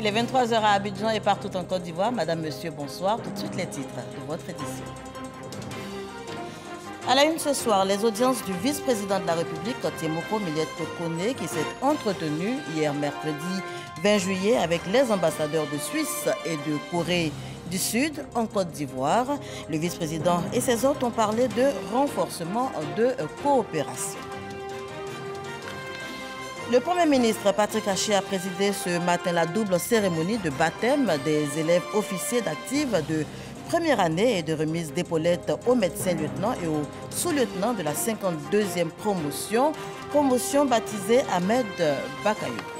Il est 23 h à Abidjan et partout en Côte d'Ivoire. Madame, Monsieur, bonsoir. Tout de suite les titres de votre édition. À la une ce soir, les audiences du vice-président de la République, Témoko Millette Koné, qui s'est entretenu hier mercredi 20 juillet avec les ambassadeurs de Suisse et de Corée du Sud en Côte d'Ivoire. Le vice-président et ses hôtes ont parlé de renforcement de coopération. Le Premier ministre Patrick Hachi a présidé ce matin la double cérémonie de baptême des élèves officiers d'actifs de première année et de remise d'épaulettes aux médecins lieutenants et aux sous-lieutenants de la 52e promotion baptisée Ahmed Bakayoko.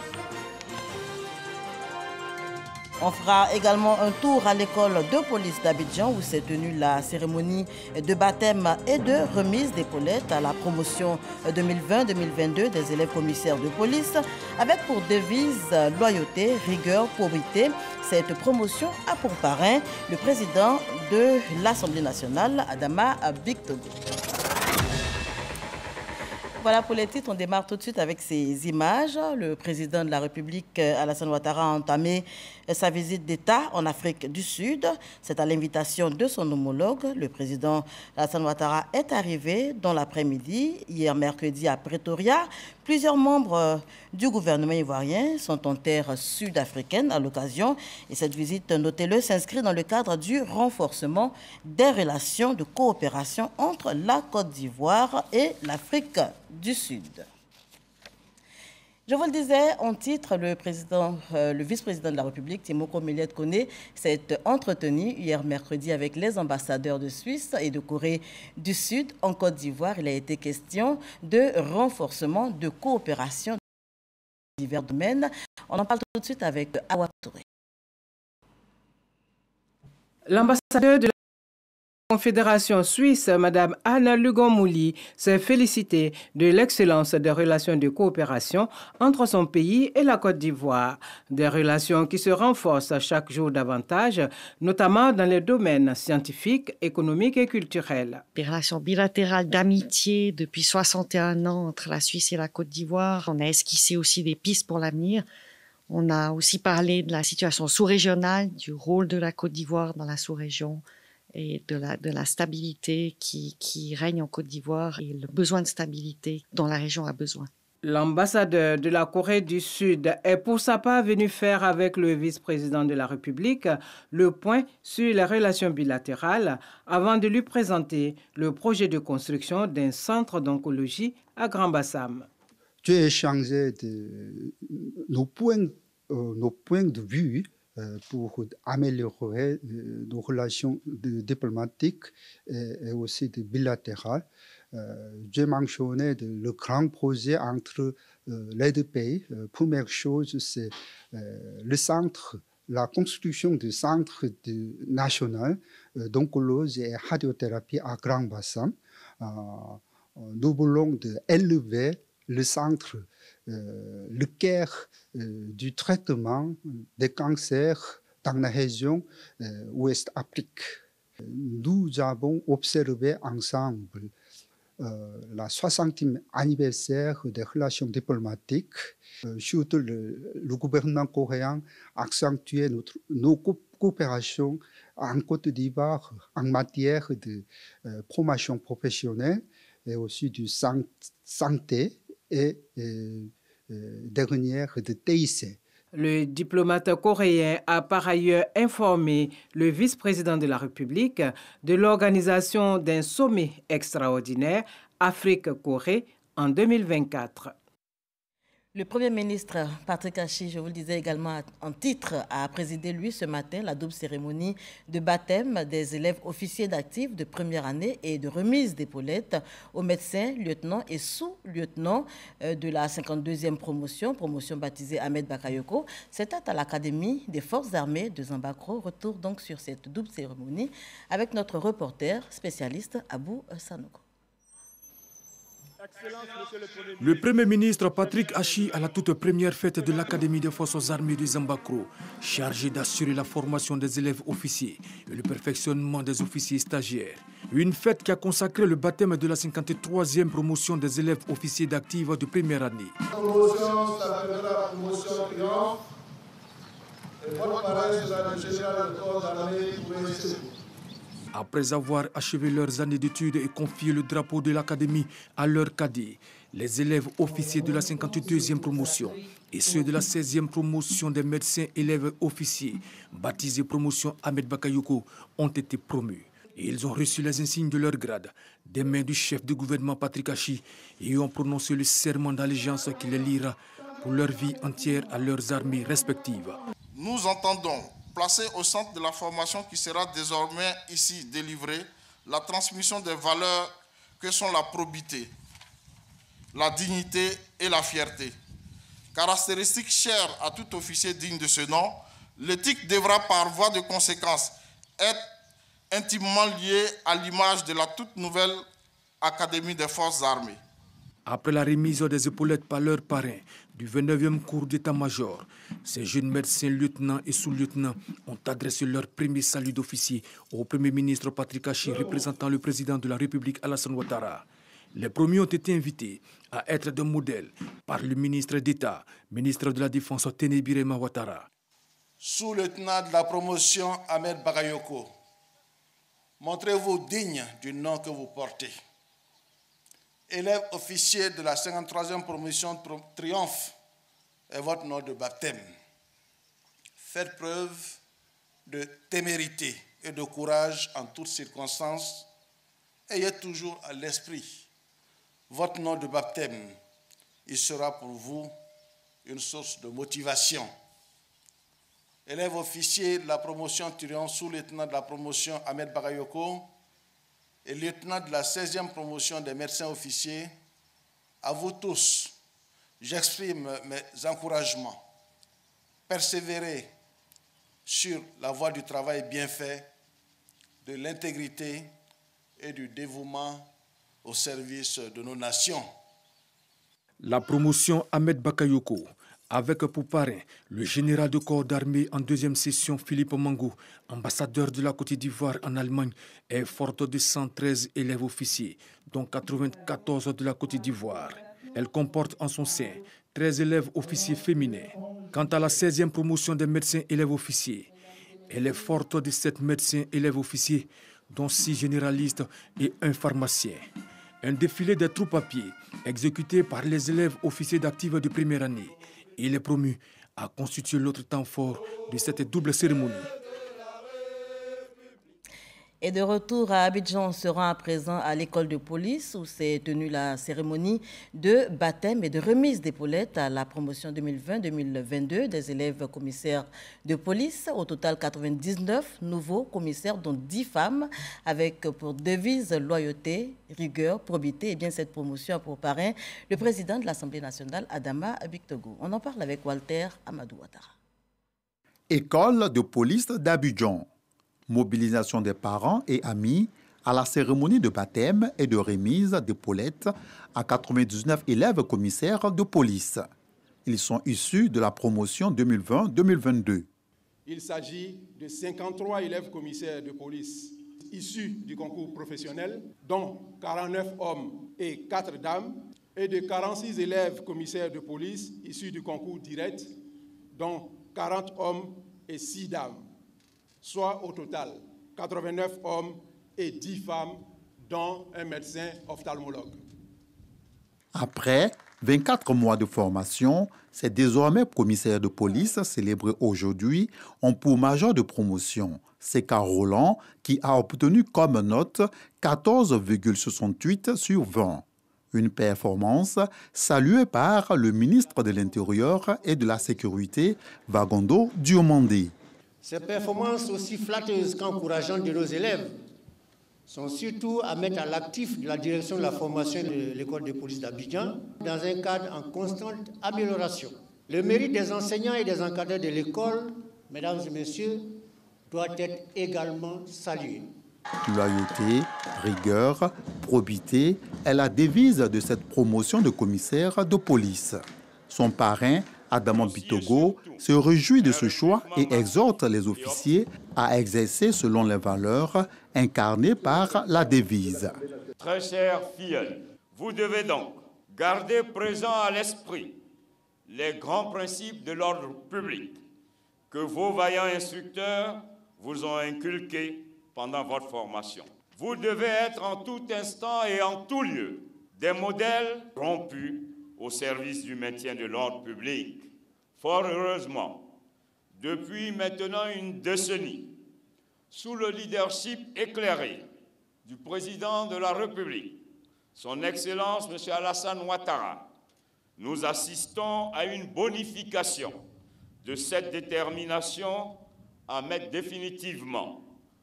On fera également un tour à l'école de police d'Abidjan où s'est tenue la cérémonie de baptême et de remise d'épaulettes à la promotion 2020-2022 des élèves commissaires de police avec pour devise loyauté, rigueur, probité. Cette promotion a pour parrain le président de l'Assemblée nationale, Adama Bictogo. Voilà pour les titres, on démarre tout de suite avec ces images. Le président de la République, Alassane Ouattara, a entamé sa visite d'État en Afrique du Sud. C'est à l'invitation de son homologue. Le président Alassane Ouattara est arrivé dans l'après-midi, hier mercredi à Pretoria. Plusieurs membres du gouvernement ivoirien sont en terre sud-africaine à l'occasion. Et cette visite, notez-le, s'inscrit dans le cadre du renforcement des relations de coopération entre la Côte d'Ivoire et l'Afrique du Sud. Je vous le disais en titre, le vice-président de la République, Témoko Millette Koné, s'est entretenu hier mercredi avec les ambassadeurs de Suisse et de Corée du Sud en Côte d'Ivoire. Il a été question de renforcement de coopération dans divers domaines. On en parle tout de suite avec Awa Touré. L'ambassadeur de la Confédération suisse, Mme Anna Lugon-Mouli, s'est félicitée de l'excellence des relations de coopération entre son pays et la Côte d'Ivoire. Des relations qui se renforcent chaque jour davantage, notamment dans les domaines scientifiques, économiques et culturels. Des relations bilatérales d'amitié depuis 61 ans entre la Suisse et la Côte d'Ivoire. On a esquissé aussi des pistes pour l'avenir. On a aussi parlé de la situation sous-régionale, du rôle de la Côte d'Ivoire dans la sous-région, et de la stabilité qui règne en Côte d'Ivoire et le besoin de stabilité dont la région a besoin. L'ambassadeur de la Corée du Sud est pour sa part venu faire avec le vice-président de la République le point sur les relations bilatérales avant de lui présenter le projet de construction d'un centre d'oncologie à Grand-Bassam. J'ai échangé nos points de vue pour améliorer nos relations diplomatiques et aussi bilatérales. J'ai mentionné le grand projet entre les deux pays. Première chose, c'est la construction du centre national d'oncologie et radiothérapie à Grand-Bassam. Nous voulons élever le centre, le cœur du traitement des cancers dans la région Ouest Afrique. Nous avons observé ensemble la 60e anniversaire des relations diplomatiques. Surtout le gouvernement coréen accentuait nos coopérations en Côte d'Ivoire en matière de promotion professionnelle et aussi de santé et dernière de TIC. Le diplomate coréen a par ailleurs informé le vice-président de la République de l'organisation d'un sommet extraordinaire Afrique-Corée en 2024. Le Premier ministre Patrick Hachi, je vous le disais également en titre, a présidé lui ce matin la double cérémonie de baptême des élèves officiers d'actifs de première année et de remise d'épaulettes aux médecins, lieutenants et sous-lieutenants de la 52e promotion baptisée Ahmed Bakayoko. C'était à l'Académie des Forces armées de Zambakro. Retour donc sur cette double cérémonie avec notre reporter spécialiste Abou Sanogo. Le Premier ministre Patrick Hachi à la toute première fête de l'Académie des Forces armées de Zambakro, chargé d'assurer la formation des élèves officiers et le perfectionnement des officiers stagiaires. Une fête qui a consacré le baptême de la 53e promotion des élèves officiers d'active de première année. La promotion s'appellera la promotion triomphe Votre parrain sera le général de corps d'armée Touré Sékou. Après avoir achevé leurs années d'études et confié le drapeau de l'académie à leurs cadets, les élèves officiers de la 52e promotion et ceux de la 16e promotion des médecins élèves officiers, baptisés promotion Ahmed Bakayoko, ont été promus. Et ils ont reçu les insignes de leur grade des mains du chef du gouvernement Patrick Achi et ont prononcé le serment d'allégeance qui les liera pour leur vie entière à leurs armées respectives. Nous entendons placer au centre de la formation qui sera désormais ici délivrée la transmission des valeurs que sont la probité, la dignité et la fierté. Caractéristiques chères à tout officier digne de ce nom, l'éthique devra par voie de conséquence être intimement liée à l'image de la toute nouvelle Académie des Forces armées. Après la remise des épaulettes par leur parrain du 29e cours d'état-major, ces jeunes médecins, lieutenants et sous-lieutenants ont adressé leur premier salut d'officier au Premier ministre Patrick Achi, représentant le président de la République Alassane Ouattara. Les premiers ont été invités à être de modèle par le ministre d'État, ministre de la Défense Téné Birema Ouattara. Sous-lieutenant de la promotion Ahmed Bakayoko, montrez-vous digne du nom que vous portez. Élève officier de la 53e promotion Triomphe est votre nom de baptême. Faites preuve de témérité et de courage en toutes circonstances. Ayez toujours à l'esprit votre nom de baptême. Il sera pour vous une source de motivation. Élève officier de la promotion Triomphe, sous-lieutenant de la promotion Ahmed Bakayoko et lieutenant de la 16e promotion des médecins officiers, à vous tous, j'exprime mes encouragements. Persévérez sur la voie du travail bien fait, de l'intégrité et du dévouement au service de nos nations. La promotion Ahmed Bakayoko, avec pour parrain le général de corps d'armée en deuxième session Philippe Mangou, ambassadeur de la Côte d'Ivoire en Allemagne, est forte de 113 élèves officiers, dont 94 de la Côte d'Ivoire. Elle comporte en son sein 13 élèves officiers féminins. Quant à la 16e promotion des médecins élèves officiers, elle est forte de 7 médecins élèves officiers, dont 6 généralistes et 1 pharmacien. Un défilé des troupes à pied exécuté par les élèves officiers d'active de première année. Il est promu à constituer l'autre temps fort de cette double cérémonie. Et de retour à Abidjan, on se rend à présent à l'école de police où s'est tenue la cérémonie de baptême et de remise d'épaulettes à la promotion 2020-2022 des élèves commissaires de police. Au total, 99 nouveaux commissaires, dont 10 femmes, avec pour devise loyauté, rigueur, probité. Et bien cette promotion a pour parrain le président de l'Assemblée nationale, Adama Bictogo. On en parle avec Walter Amadou Ouattara. École de police d'Abidjan. Mobilisation des parents et amis à la cérémonie de baptême et de remise d'épaulettes à 99 élèves commissaires de police. Ils sont issus de la promotion 2020-2022. Il s'agit de 53 élèves commissaires de police issus du concours professionnel, dont 49 hommes et 4 dames, et de 46 élèves commissaires de police issus du concours direct, dont 40 hommes et 6 dames. Soit au total 89 hommes et 10 femmes, dont un médecin ophtalmologue. Après 24 mois de formation, ces désormais commissaires de police célébrés aujourd'hui ont pour major de promotion Seka Roland, qui a obtenu comme note 14,68 sur 20. Une performance saluée par le ministre de l'Intérieur et de la Sécurité, Vagondo Diomandé. Ces performances aussi flatteuses qu'encourageantes de nos élèves sont surtout à mettre à l'actif de la direction de la formation de l'école de police d'Abidjan dans un cadre en constante amélioration. Le mérite des enseignants et des encadreurs de l'école, mesdames et messieurs, doit être également salué. Loyauté, rigueur, probité est la devise de cette promotion de commissaire de police. Son parrain, Adama Bictogo, se réjouit de ce choix et exhorte les officiers à exercer selon les valeurs incarnées par la devise. Très chers filles, vous devez donc garder présent à l'esprit les grands principes de l'ordre public, que vos vaillants instructeurs vous ont inculqués pendant votre formation. Vous devez être en tout instant et en tout lieu des modèles rompus au service du maintien de l'ordre public. Fort heureusement, depuis maintenant une décennie, sous le leadership éclairé du président de la République, son Excellence M. Alassane Ouattara, nous assistons à une bonification de cette détermination à mettre définitivement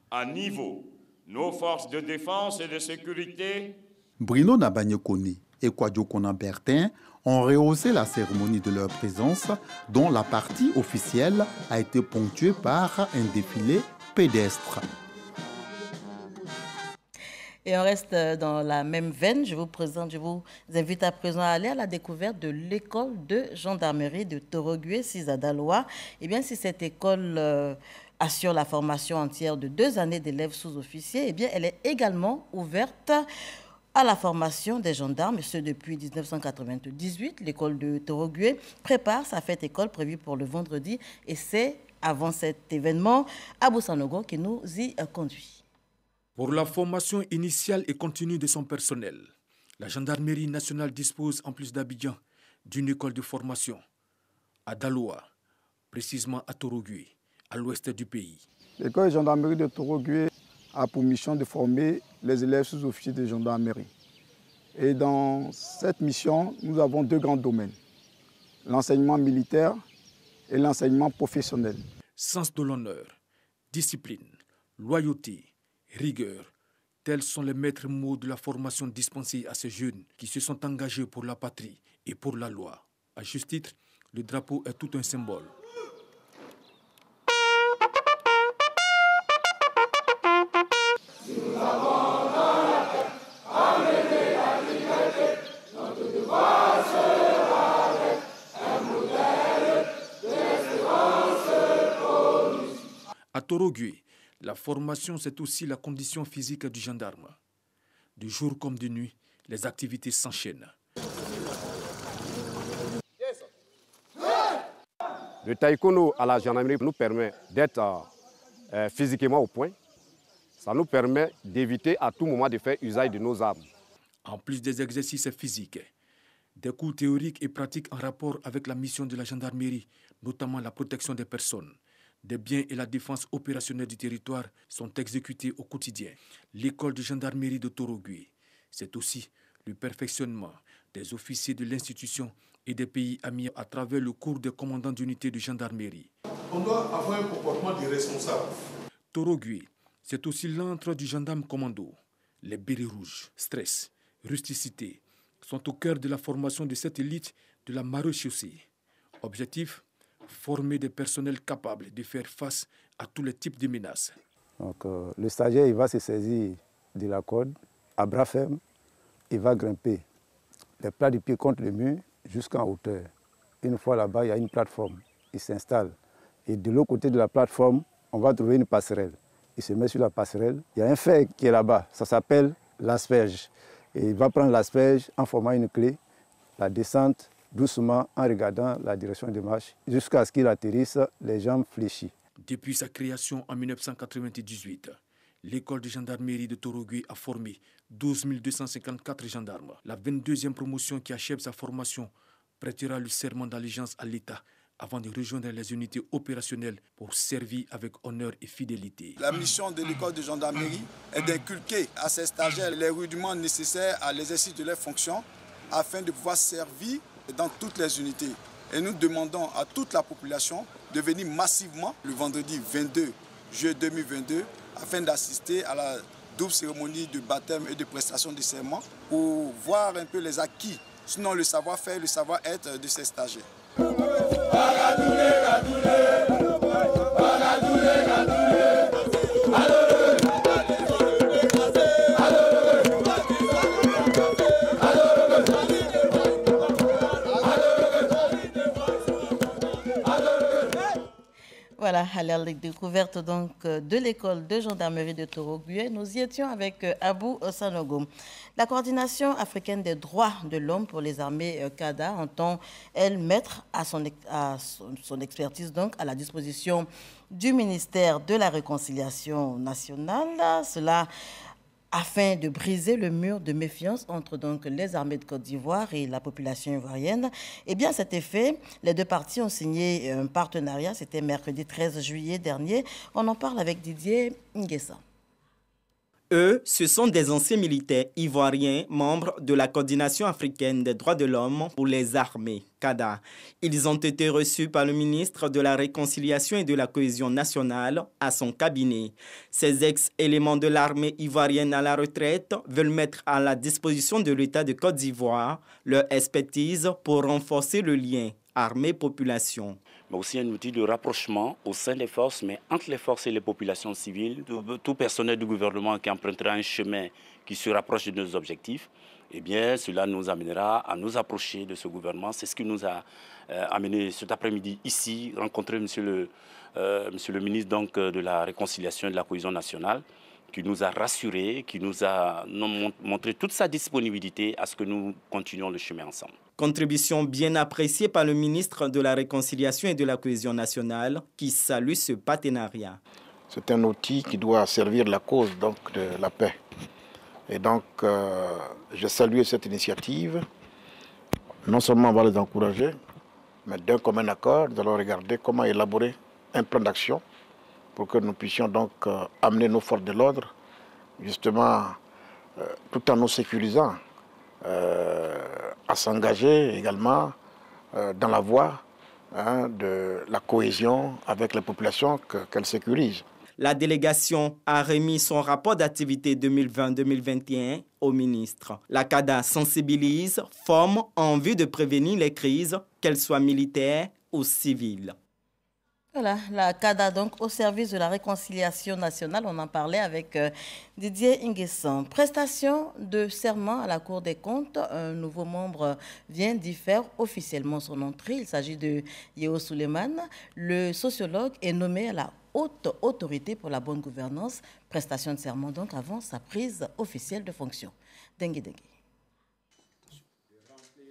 à niveau nos forces de défense et de sécurité. Bruno Nabagné-Koné et Kwadjo Konan-Bertin ont rehaussé la cérémonie de leur présence, dont la partie officielle a été ponctuée par un défilé pédestre. Et on reste dans la même veine. Je vous invite à présent à aller à la découverte de l'école de gendarmerie de Torogué-Sizadaloa. Eh bien, si cette école assure la formation entière de 2 années d'élèves sous-officiers, eh bien, elle est également ouverte à la formation des gendarmes, ce depuis 1998. L'école de Torogué prépare sa fête école prévue pour le vendredi. Et c'est avant cet événement, Abou Sanogo qui nous y conduit. Pour la formation initiale et continue de son personnel, la gendarmerie nationale dispose, en plus d'Abidjan, d'une école de formation à Daloa, précisément à Torogué, à l'ouest du pays. L'école de gendarmerie de Torogué a pour mission de former les élèves sous-officiers de gendarmerie. Et dans cette mission, nous avons 2 grands domaines, l'enseignement militaire et l'enseignement professionnel. Sens de l'honneur, discipline, loyauté, rigueur, tels sont les maîtres mots de la formation dispensée à ces jeunes qui se sont engagés pour la patrie et pour la loi. À juste titre, le drapeau est tout un symbole. Nous avons dans la tête amené la liberté, notre devoir sera avec un modèle d'espérance pour nous. À Torogué, la formation, c'est aussi la condition physique du gendarme. De jour comme de nuit, les activités s'enchaînent. Le taekwondo à la gendarmerie nous permet d'être physiquement au point. Ça nous permet d'éviter à tout moment de faire usage de nos armes. En plus des exercices physiques, des cours théoriques et pratiques en rapport avec la mission de la gendarmerie, notamment la protection des personnes, des biens et la défense opérationnelle du territoire sont exécutés au quotidien. L'école de gendarmerie de Torogué, c'est aussi le perfectionnement des officiers de l'institution et des pays amis à travers le cours des commandants d'unités de gendarmerie. On doit avoir un comportement de responsable. Torogué, c'est aussi l'antre du gendarme commando. Les bérets rouges, stress, rusticité sont au cœur de la formation de cette élite de la maréchaussée. Objectif, former des personnels capables de faire face à tous les types de menaces. Donc, le stagiaire il va se saisir de la corde à bras ferme, il va grimper les plats du pied contre le mur jusqu'en hauteur. Une fois là-bas, il y a une plateforme, il s'installe. Et de l'autre côté de la plateforme, on va trouver une passerelle. Il se met sur la passerelle, il y a un fer qui est là-bas, ça s'appelle l'asperge. Et il va prendre l'asperge en formant une clé, la descente, doucement en regardant la direction de marche jusqu'à ce qu'il atterrisse les jambes fléchies. Depuis sa création en 1998, l'école de gendarmerie de Torogué a formé 12 254 gendarmes. La 22e promotion qui achève sa formation prêtera le serment d'allégeance à l'État avant de rejoindre les unités opérationnelles pour servir avec honneur et fidélité. La mission de l'école de gendarmerie est d'inculquer à ces stagiaires les rudiments nécessaires à l'exercice de leurs fonctions afin de pouvoir servir dans toutes les unités. Et nous demandons à toute la population de venir massivement le vendredi 22 juillet 2022 afin d'assister à la double cérémonie de baptême et de prestation de serment pour voir un peu les acquis, sinon le savoir-faire et le savoir-être de ces stagiaires. Voilà, à la découverte donc de l'école de gendarmerie de Torogué. Nous y étions avec Abou Sanogo. La coordination africaine des droits de l'homme pour les armées CADA entend, elle, mettre à son expertise donc à la disposition du ministère de la Réconciliation nationale. Cela afin de briser le mur de méfiance entre donc les armées de Côte d'Ivoire et la population ivoirienne. Et bien à cet effet, les deux parties ont signé un partenariat, c'était mercredi 13 juillet dernier. On en parle avec Didier Nguessa. Eux, ce sont des anciens militaires ivoiriens, membres de la coordination africaine des droits de l'homme pour les armées, CADA. Ils ont été reçus par le ministre de la Réconciliation et de la Cohésion nationale à son cabinet. Ces ex-éléments de l'armée ivoirienne à la retraite veulent mettre à la disposition de l'État de Côte d'Ivoire leur expertise pour renforcer le lien armée-population. Mais aussi un outil de rapprochement au sein des forces, mais entre les forces et les populations civiles. Tout personnel du gouvernement qui empruntera un chemin qui se rapproche de nos objectifs, eh bien, cela nous amènera à nous approcher de ce gouvernement. C'est ce qui nous a amené cet après-midi ici, rencontrer monsieur le ministre donc, de la Réconciliation et de la Cohésion nationale, qui nous a rassurés, qui nous a montré toute sa disponibilité à ce que nous continuions le chemin ensemble. Contribution bien appréciée par le ministre de la Réconciliation et de la Cohésion nationale qui salue ce partenariat. C'est un outil qui doit servir la cause donc, de la paix. Et donc, je salue cette initiative. Non seulement on va les encourager, mais d'un commun accord, nous allons regarder comment élaborer un plan d'action pour que nous puissions donc amener nos forces de l'ordre, justement, tout en nous sécurisant, à s'engager également dans la voie de la cohésion avec les populations qu'elle sécurise. La délégation a remis son rapport d'activité 2020-2021 au ministre. La CADA sensibilise, forme en vue de prévenir les crises, qu'elles soient militaires ou civiles. Voilà, la CADA, donc, au service de la réconciliation nationale, on en parlait avec Didier Nguessan. Prestation de serment à la Cour des comptes, un nouveau membre vient d'y faire officiellement son entrée. Il s'agit de Yeo Souleymane. Le sociologue est nommé à la haute autorité pour la bonne gouvernance. Prestation de serment, donc, avant sa prise officielle de fonction. Dengue.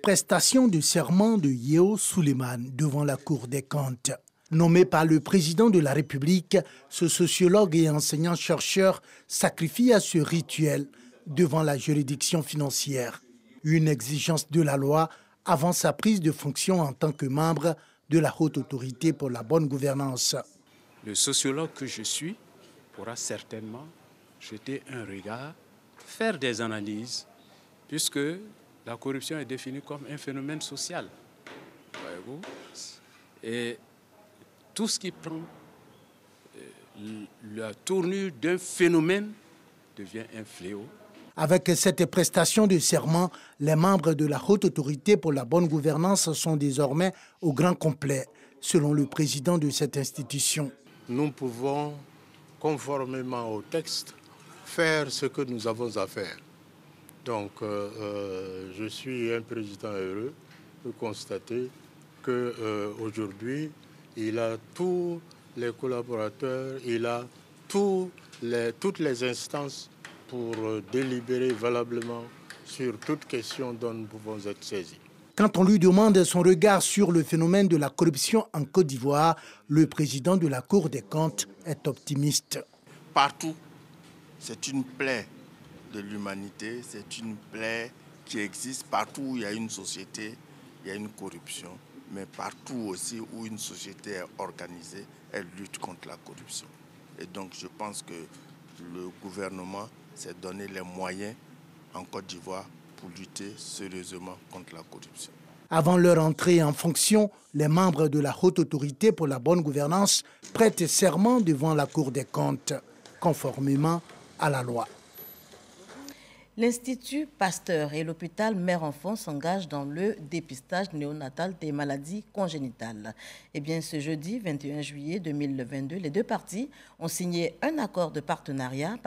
Prestation de serment de Yeo Souleymane devant la Cour des comptes. Nommé par le président de la République, ce sociologue et enseignant-chercheur sacrifie à ce rituel devant la juridiction financière. Une exigence de la loi avant sa prise de fonction en tant que membre de la haute autorité pour la bonne gouvernance. Le sociologue que je suis pourra certainement jeter un regard, faire des analyses, puisque la corruption est définie comme un phénomène social. Voyez-vous ? Et tout ce qui prend la tournure d'un phénomène devient un fléau. Avec cette prestation de serment, les membres de la haute autorité pour la bonne gouvernance sont désormais au grand complet, selon le président de cette institution. Nous pouvons, conformément au texte, faire ce que nous avons à faire. Donc, je suis un président heureux de constater qu'aujourd'hui, il a tous les collaborateurs, il a toutes les instances pour délibérer valablement sur toute question dont nous pouvons être saisis. Quand on lui demande son regard sur le phénomène de la corruption en Côte d'Ivoire, le président de la Cour des comptes est optimiste. Partout, c'est une plaie de l'humanité, c'est une plaie qui existe. Partout où il y a une société, il y a une corruption. Mais partout aussi où une société est organisée, elle lutte contre la corruption. Et donc je pense que le gouvernement s'est donné les moyens en Côte d'Ivoire pour lutter sérieusement contre la corruption. Avant leur entrée en fonction, les membres de la haute autorité pour la bonne gouvernance prêtent serment devant la Cour des comptes, conformément à la loi. L'Institut Pasteur et l'hôpital Mère-Enfant s'engagent dans le dépistage néonatal des maladies congénitales. Eh bien, ce jeudi 21 juillet 2022, les deux parties ont signé un accord de partenariat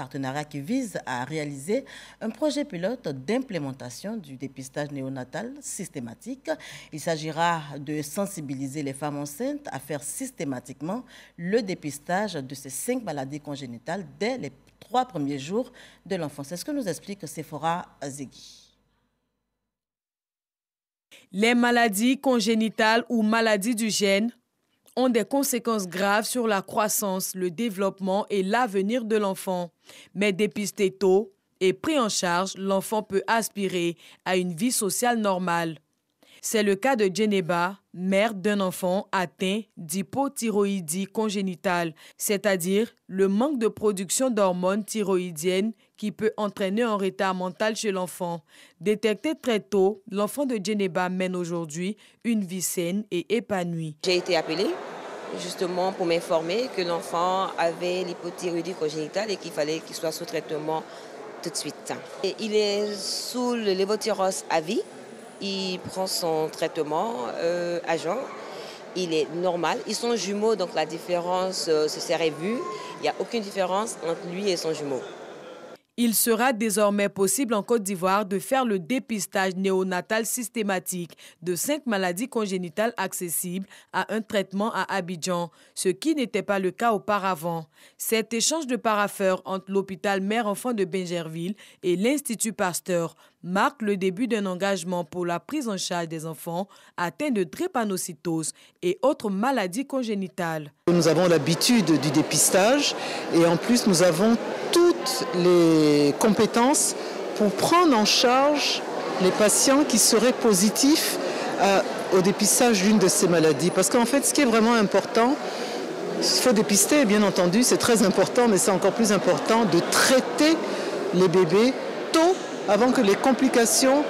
qui vise à réaliser un projet pilote d'implémentation du dépistage néonatal systématique. Il s'agira de sensibiliser les femmes enceintes à faire systématiquement le dépistage de ces 5 maladies congénitales dès les 3 premiers jours de l'enfance. C'est ce que nous explique Sephora Zegui. Les maladies congénitales ou maladies du gène ont des conséquences graves sur la croissance, le développement et l'avenir de l'enfant. Mais dépisté tôt et pris en charge, l'enfant peut aspirer à une vie sociale normale. C'est le cas de Djeneba, mère d'un enfant atteint d'hypothyroïdie congénitale, c'est-à-dire le manque de production d'hormones thyroïdiennes qui peut entraîner un retard mental chez l'enfant. Détecté très tôt, l'enfant de Djeneba mène aujourd'hui une vie saine et épanouie. J'ai été appelée justement pour m'informer que l'enfant avait l'hypothyroïdie congénitale et qu'il fallait qu'il soit sous traitement tout de suite. Et il est sous le lévothyrox à vie. Il prend son traitement à jeun. Il est normal. Ils sont jumeaux, donc la différence se serait vue. Il n'y a aucune différence entre lui et son jumeau. Il sera désormais possible en Côte d'Ivoire de faire le dépistage néonatal systématique de 5 maladies congénitales accessibles à un traitement à Abidjan, ce qui n'était pas le cas auparavant. Cet échange de parapheurs entre l'hôpital Mère-Enfant de Bingerville et l'Institut Pasteur marque le début d'un engagement pour la prise en charge des enfants atteints de drépanocytose et autres maladies congénitales. Nous avons l'habitude du dépistage et en plus nous avons toutes les compétences pour prendre en charge les patients qui seraient positifs au dépistage d'une de ces maladies. Parce qu'en fait, ce qui est vraiment important, il faut dépister, bien entendu, c'est très important, mais c'est encore plus important de traiter les bébés tôt avant que les complications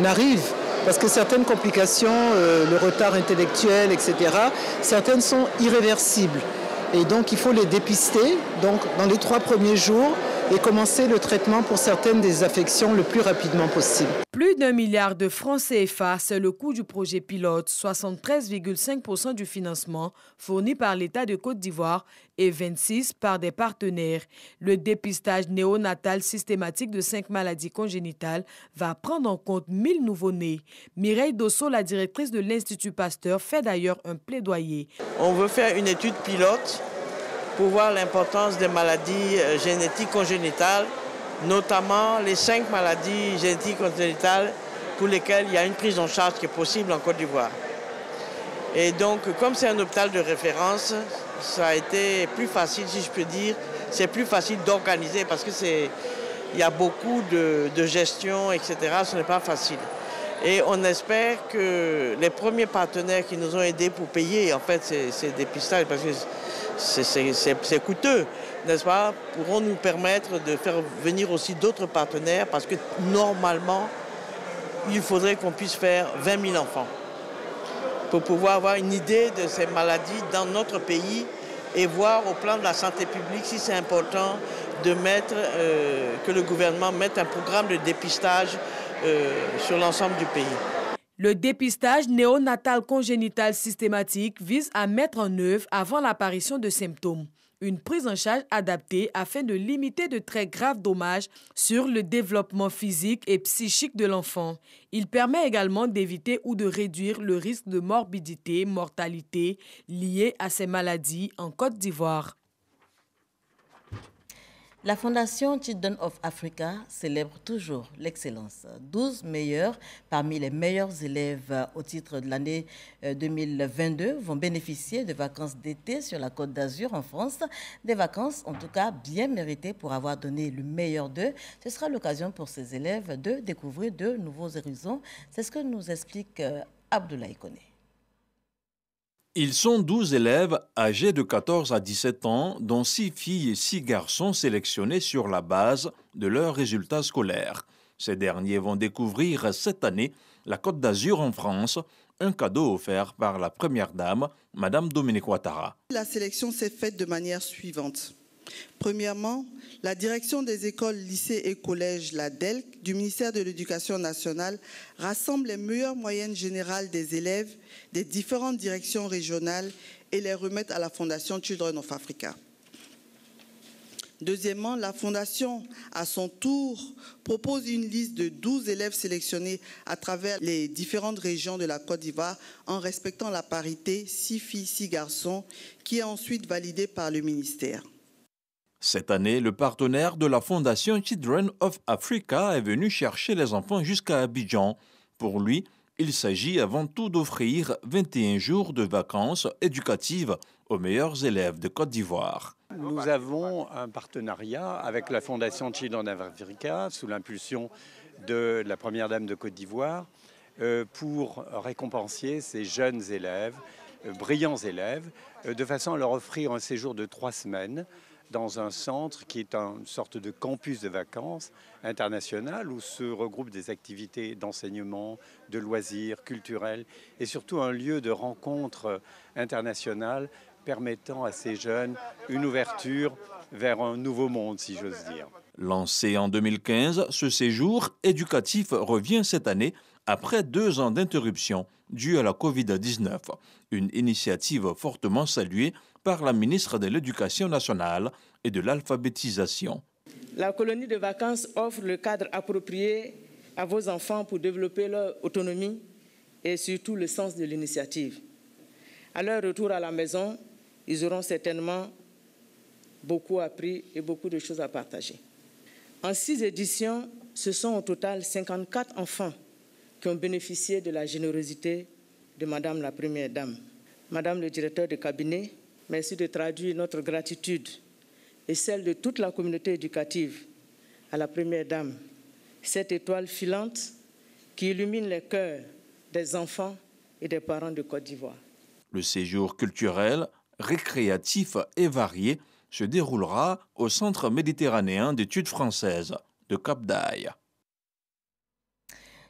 n'arrivent. Parce que certaines complications, le retard intellectuel, etc., certaines sont irréversibles. Et donc, il faut les dépister dans les 3 premiers jours et commencer le traitement pour certaines des affections le plus rapidement possible. Plus d'1 milliard de francs CFA, c'est le coût du projet pilote, 73,5% du financement fourni par l'État de Côte d'Ivoire et 26% par des partenaires. Le dépistage néonatal systématique de 5 maladies congénitales va prendre en compte 1000 nouveau-nés. Mireille Dosso, la directrice de l'Institut Pasteur, fait d'ailleurs un plaidoyer. On veut faire une étude pilote pour voir l'importance des maladies génétiques congénitales, notamment les 5 maladies génétiques congénitales pour lesquelles il y a une prise en charge qui est possible en Côte d'Ivoire. Et donc, comme c'est un hôpital de référence, ça a été plus facile, si je peux dire, c'est plus facile d'organiser parce qu'il y a beaucoup de gestion, etc. Ce n'est pas facile. Et on espère que les premiers partenaires qui nous ont aidés pour payer, en fait, ces dépistages, parce que c'est coûteux, n'est-ce pas, pourront nous permettre de faire venir aussi d'autres partenaires parce que normalement, il faudrait qu'on puisse faire 20 000 enfants pour pouvoir avoir une idée de ces maladies dans notre pays et voir au plan de la santé publique si c'est important de mettre, que le gouvernement mette un programme de dépistage sur l'ensemble du pays. Le dépistage néonatal congénital systématique vise à mettre en œuvre avant l'apparition de symptômes une prise en charge adaptée afin de limiter de très graves dommages sur le développement physique et psychique de l'enfant. Il permet également d'éviter ou de réduire le risque de morbidité, mortalité liée à ces maladies en Côte d'Ivoire. La Fondation Children of Africa célèbre toujours l'excellence. 12 meilleurs parmi les meilleurs élèves au titre de l'année 2022 vont bénéficier de vacances d'été sur la Côte d'Azur en France. Des vacances en tout cas bien méritées pour avoir donné le meilleur d'eux. Ce sera l'occasion pour ces élèves de découvrir de nouveaux horizons. C'est ce que nous explique Abdoulaye Koné. Ils sont 12 élèves âgés de 14 à 17 ans, dont 6 filles et 6 garçons sélectionnés sur la base de leurs résultats scolaires. Ces derniers vont découvrir cette année la Côte d'Azur en France, un cadeau offert par la première dame, Madame Dominique Ouattara. La sélection s'est faite de manière suivante. Premièrement, la direction des écoles, lycées et collèges, la DELC, du ministère de l'Éducation nationale, rassemble les meilleures moyennes générales des élèves des différentes directions régionales et les remet à la Fondation Children of Africa. Deuxièmement, la Fondation, à son tour, propose une liste de 12 élèves sélectionnés à travers les différentes régions de la Côte d'Ivoire en respectant la parité 6 filles, 6 garçons, qui est ensuite validée par le ministère. Cette année, le partenaire de la Fondation Children of Africa est venu chercher les enfants jusqu'à Abidjan. Pour lui, il s'agit avant tout d'offrir 21 jours de vacances éducatives aux meilleurs élèves de Côte d'Ivoire. Nous avons un partenariat avec la Fondation Children of Africa sous l'impulsion de la Première Dame de Côte d'Ivoire pour récompenser ces jeunes élèves, brillants élèves, de façon à leur offrir un séjour de 3 semaines dans un centre qui est une sorte de campus de vacances international où se regroupent des activités d'enseignement, de loisirs, culturels et surtout un lieu de rencontre internationale permettant à ces jeunes une ouverture vers un nouveau monde, si j'ose dire. Lancé en 2015, ce séjour éducatif revient cette année après 2 ans d'interruption due à la Covid-19. Une initiative fortement saluée par la ministre de l'Éducation nationale et de l'alphabétisation. La colonie de vacances offre le cadre approprié à vos enfants pour développer leur autonomie et surtout le sens de l'initiative. À leur retour à la maison, ils auront certainement beaucoup appris et beaucoup de choses à partager. En 6 éditions, ce sont au total 54 enfants qui ont bénéficié de la générosité de Madame la Première Dame. Madame le directeur de cabinet, merci de traduire notre gratitude et celle de toute la communauté éducative à la Première Dame, cette étoile filante qui illumine les cœurs des enfants et des parents de Côte d'Ivoire. Le séjour culturel, récréatif et varié se déroulera au Centre méditerranéen d'études françaises de Cap-d'Aille.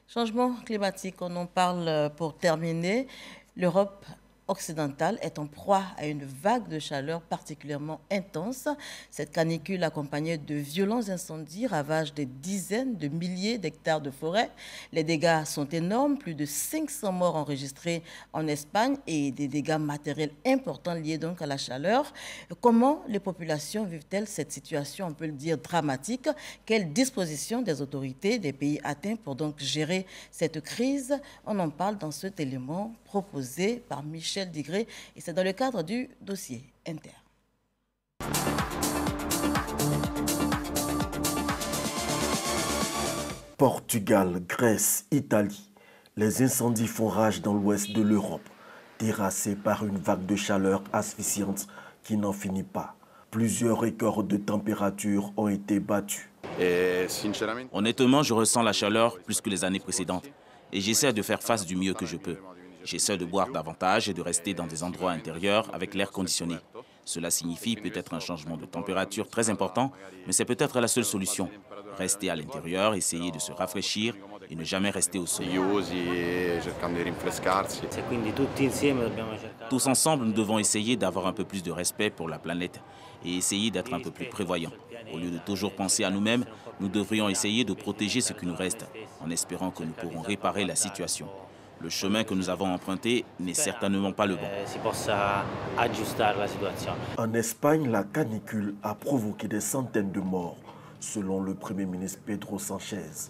Changement climatique, on en parle pour terminer. L'Europe occidentale est en proie à une vague de chaleur particulièrement intense. Cette canicule accompagnée de violents incendies ravage des dizaines de milliers d'hectares de forêt. Les dégâts sont énormes, plus de 500 morts enregistrés en Espagne et des dégâts matériels importants liés donc à la chaleur. Comment les populations vivent-elles cette situation, on peut le dire, dramatique? Quelles dispositions des autorités des pays atteints pour donc gérer cette crise? On en parle dans cet élément proposé par Michel Digré et c'est dans le cadre du dossier Inter. Portugal, Grèce, Italie, les incendies font rage dans l'ouest de l'Europe, terrassés par une vague de chaleur asphyxiante qui n'en finit pas. Plusieurs records de température ont été battus. Honnêtement, je ressens la chaleur plus que les années précédentes et j'essaie de faire face du mieux que je peux. J'essaie de boire davantage et de rester dans des endroits intérieurs avec l'air conditionné. Cela signifie peut-être un changement de température très important, mais c'est peut-être la seule solution. Rester à l'intérieur, essayer de se rafraîchir et ne jamais rester au sol. Tous ensemble, nous devons essayer d'avoir un peu plus de respect pour la planète et essayer d'être un peu plus prévoyants. Au lieu de toujours penser à nous-mêmes, nous devrions essayer de protéger ce qui nous reste, en espérant que nous pourrons réparer la situation. Le chemin que nous avons emprunté n'est certainement pas le bon. En Espagne, la canicule a provoqué des centaines de morts, selon le Premier ministre Pedro Sánchez.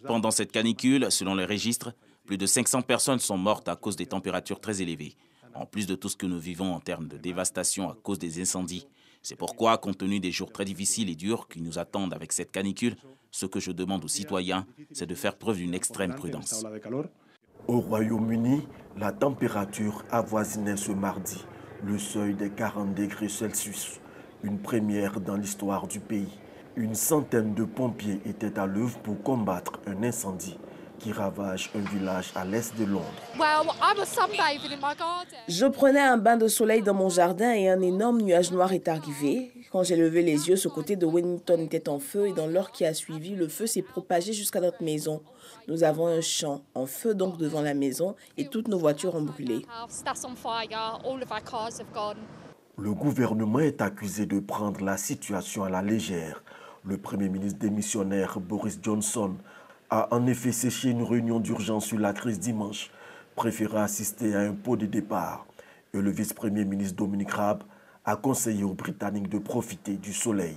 Pendant cette canicule, selon les registres, plus de 500 personnes sont mortes à cause des températures très élevées, en plus de tout ce que nous vivons en termes de dévastation à cause des incendies. C'est pourquoi, compte tenu des jours très difficiles et durs qui nous attendent avec cette canicule, ce que je demande aux citoyens, c'est de faire preuve d'une extrême prudence. Au Royaume-Uni, la température avoisinait ce mardi le seuil des 40 degrés Celsius, une première dans l'histoire du pays. Une centaine de pompiers étaient à l'œuvre pour combattre un incendie qui ravage un village à l'est de Londres. Je prenais un bain de soleil dans mon jardin et un énorme nuage noir est arrivé. Quand j'ai levé les yeux, ce côté de Wellington était en feu et dans l'heure qui a suivi, le feu s'est propagé jusqu'à notre maison. Nous avons un champ en feu donc devant la maison et toutes nos voitures ont brûlé. Le gouvernement est accusé de prendre la situation à la légère. Le Premier ministre démissionnaire Boris Johnson a en effet séché une réunion d'urgence sur la crise dimanche, préférant assister à un pot de départ. Et le vice-premier ministre Dominic Raab a conseillé aux Britanniques de profiter du soleil.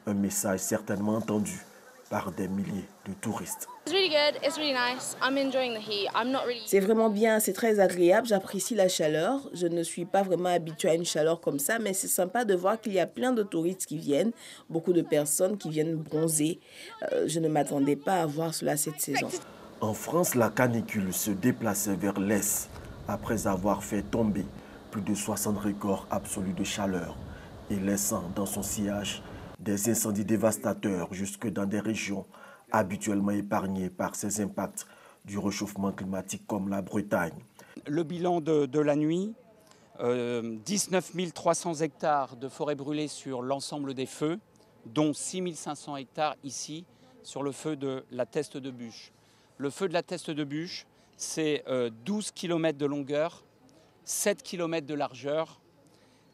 Un message certainement entendu par des milliers de touristes. C'est vraiment bien, c'est très agréable, j'apprécie la chaleur. Je ne suis pas vraiment habituée à une chaleur comme ça, mais c'est sympa de voir qu'il y a plein de touristes qui viennent, beaucoup de personnes qui viennent bronzer. Je ne m'attendais pas à voir cela cette saison. En France, la canicule se déplaçait vers l'est après avoir fait tomber plus de 60 records absolus de chaleur et laissant dans son sillage des incendies dévastateurs jusque dans des régions habituellement épargnées par ces impacts du réchauffement climatique comme la Bretagne. Le bilan de la nuit, 19 300 hectares de forêt brûlée sur l'ensemble des feux, dont 6 500 hectares ici sur le feu de la Teste de Buch. Le feu de la Teste de Buch, c'est 12 km de longueur, 7 km de largeur,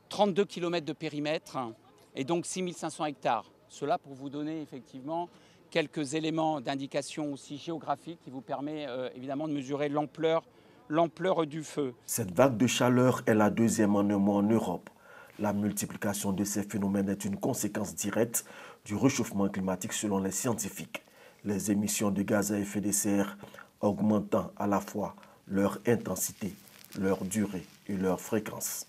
32 km de périmètre et donc 6 500 hectares. Cela pour vous donner effectivement quelques éléments d'indication aussi géographique qui vous permet évidemment de mesurer l'ampleur du feu. Cette vague de chaleur est la deuxième en un mois en Europe. La multiplication de ces phénomènes est une conséquence directe du réchauffement climatique selon les scientifiques. Les émissions de gaz à effet de serre augmentant à la fois leur intensité, leur durée et leur fréquence.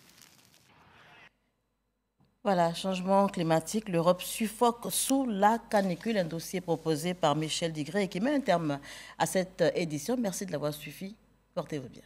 Voilà, changement climatique, l'Europe suffoque sous la canicule, un dossier proposé par Michel Digré et qui met un terme à cette édition. Merci de l'avoir suivi. Portez-vous bien.